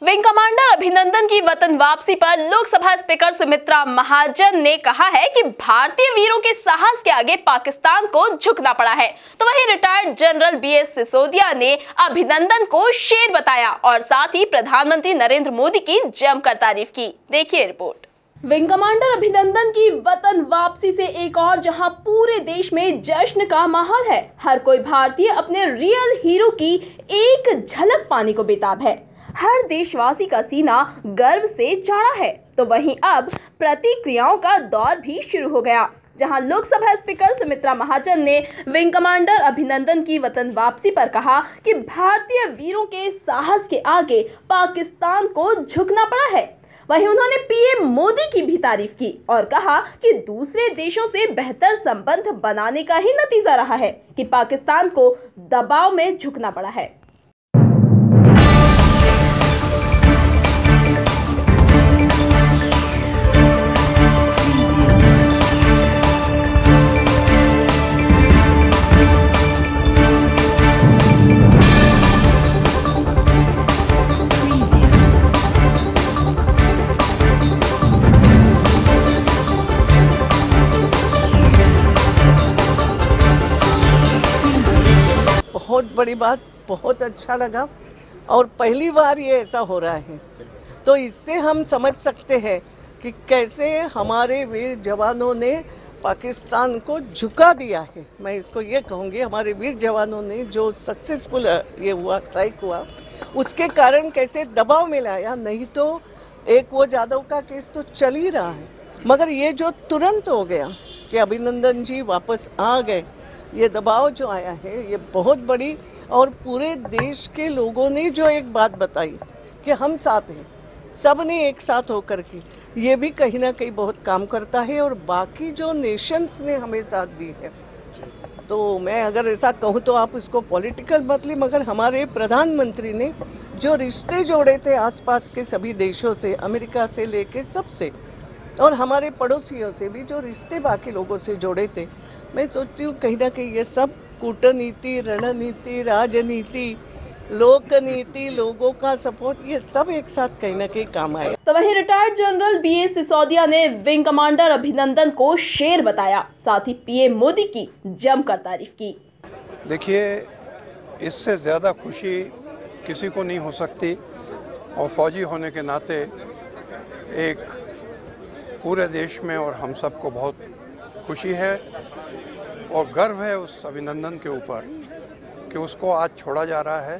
Wing commander अभिनंदन की वतन वापसी पर लोकसभा स्पीकर सुमित्रा महाजन ने कहा है कि भारतीय वीरों के साहस के आगे पाकिस्तान को झुकना पड़ा है। तो वहीं रिटायर्ड जनरल बीएस सिसोदिया ने अभिनंदन को शेर बताया और साथ ही प्रधानमंत्री नरेंद्र मोदी की जमकर तारीफ की। देखिए रिपोर्ट। विंग कमांडर अभिनंदन की वतन वापसी से एक और जहां पूरे देश में जश्न का माहौल है। हर कोई भारतीय अपने रियल हीरो की एक झलक पाने को बेताब है। हर देशवासी का सीना गर्व से चढ़ा है। तो वहीं अब प्रतिक्रियाओं का दौर भी शुरू हो गया, जहां लोकसभा स्पीकर सुमित्रा महाजन ने विंग कमांडर अभिनंदन की वतन वापसी पर कहा कि भारतीय वीरों के साहस के आगे पाकिस्तान को झुकना पड़ा है। वहीं उन्होंने पीएम मोदी की भी तारीफ की और कहा कि दूसरे देशों से बेहतर संबंध बनाने का ही नतीजा रहा है कि पाकिस्तान को दबाव में झुकना पड़ा है। बहुत बड़ी बात, बहुत अच्छा लगा और पहली बार ये ऐसा हो रहा है। तो इससे हम समझ सकते हैं कि कैसे हमारे वीर जवानों ने पाकिस्तान को झुका दिया है। मैं इसको ये कहूँगी, हमारे वीर जवानों ने जो सक्सेसफुल ये हुआ, स्ट्राइक हुआ, उसके कारण कैसे दबाव में लाया। नहीं तो एक वो जाधव का केस तो चल ही रहा है, मगर ये जो तुरंत हो गया कि अभिनंदन जी वापस आ गए, ये दबाव जो आया है ये बहुत बड़ी, और पूरे देश के लोगों ने जो एक बात बताई कि हम साथ हैं, सब ने एक साथ होकर के, ये भी कहीं ना कहीं बहुत काम करता है। और बाकी जो नेशंस ने हमें साथ दी है, तो मैं अगर ऐसा कहूँ तो आप उसको पॉलिटिकल मत ली, मगर हमारे प्रधानमंत्री ने जो रिश्ते जोड़े थे आसपास के सभी देशों से, अमेरिका से लेके सबसे, और हमारे पड़ोसियों से भी जो रिश्ते बाकी लोगों से जोड़े थे, मैं सोचती हूँ कहीं ना कहीं ये सब कूटनीति, रणनीति, राजनीति, लोकनीति, लोगों का सपोर्ट, ये सब एक साथ कहीं ना कहीं काम आए। तो वहीं रिटायर्ड जनरल बीएस सिसोदिया ने विंग कमांडर अभिनंदन को शेर बताया, साथ ही पीएम मोदी की जमकर तारीफ की। देखिए, इससे ज़्यादा खुशी किसी को नहीं हो सकती और फौजी होने के नाते एक पूरे देश में और हम सबको बहुत खुशी है और गर्व है उस अभिनंदन के ऊपर कि उसको आज छोड़ा जा रहा है,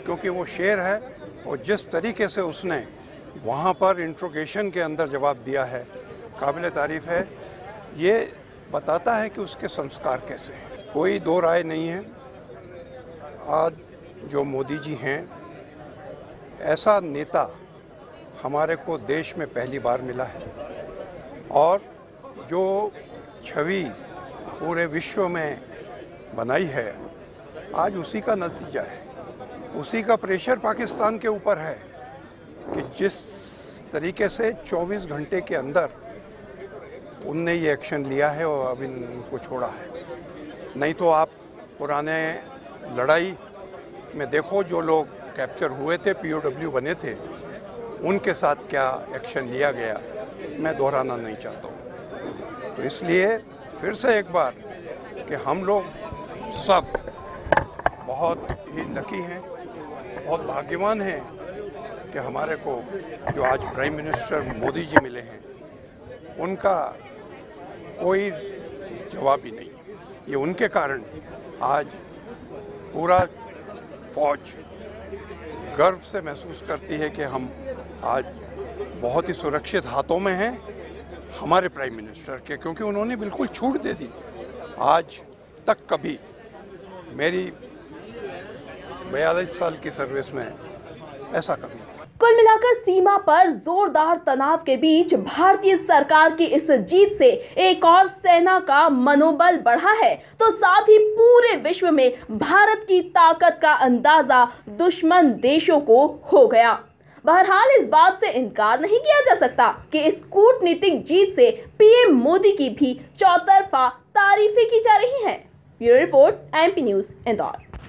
क्योंकि वो शेर है और जिस तरीके से उसने वहाँ पर इंट्रोगेशन के अंदर जवाब दिया है, काबिल तारीफ़ है। ये बताता है कि उसके संस्कार कैसे हैं। कोई दो राय नहीं है, आज जो मोदी जी हैं, ऐसा नेता हमारे को देश में पहली बार मिला है और जो छवि पूरे विश्व में बनाई है, आज उसी का नतीजा है। उसी का प्रेशर पाकिस्तान के ऊपर है कि जिस तरीके से 24 घंटे के अंदर उनने ये एक्शन लिया है और अब इनको छोड़ा है। नहीं तो आप पुराने लड़ाई में देखो, जो लोग कैप्चर हुए थे, POW बने थे, उनके साथ क्या एक्शन लिया गया, मैं दोहराना नहीं चाहता हूँ। तो इसलिए फिर से एक बार कि हम लोग सब बहुत ही लकी हैं, बहुत भाग्यवान हैं कि हमारे को जो आज प्राइम मिनिस्टर मोदी जी मिले हैं, उनका कोई जवाब ही नहीं। ये उनके कारण आज पूरा फौज गर्व से महसूस करती है कि हम आज बहुत ही सुरक्षित हाथों में हैं हमारे प्राइम मिनिस्टर के, क्योंकि उन्होंने बिल्कुल छूट दे दी। आज तक कभी मेरी 42 साल की सर्विस में ऐसा कभी। कुल मिलाकर सीमा पर जोरदार तनाव के बीच भारतीय सरकार की इस जीत से एक और सेना का मनोबल बढ़ा है, तो साथ ही पूरे विश्व में भारत की ताकत का अंदाजा दुश्मन देशों को हो गया। बहरहाल इस बात से इनकार नहीं किया जा सकता कि इस कूटनीतिक जीत से पीएम मोदी की भी चौतरफा तारीफें की जा रही हैं। Bureau report, MP news, Indore.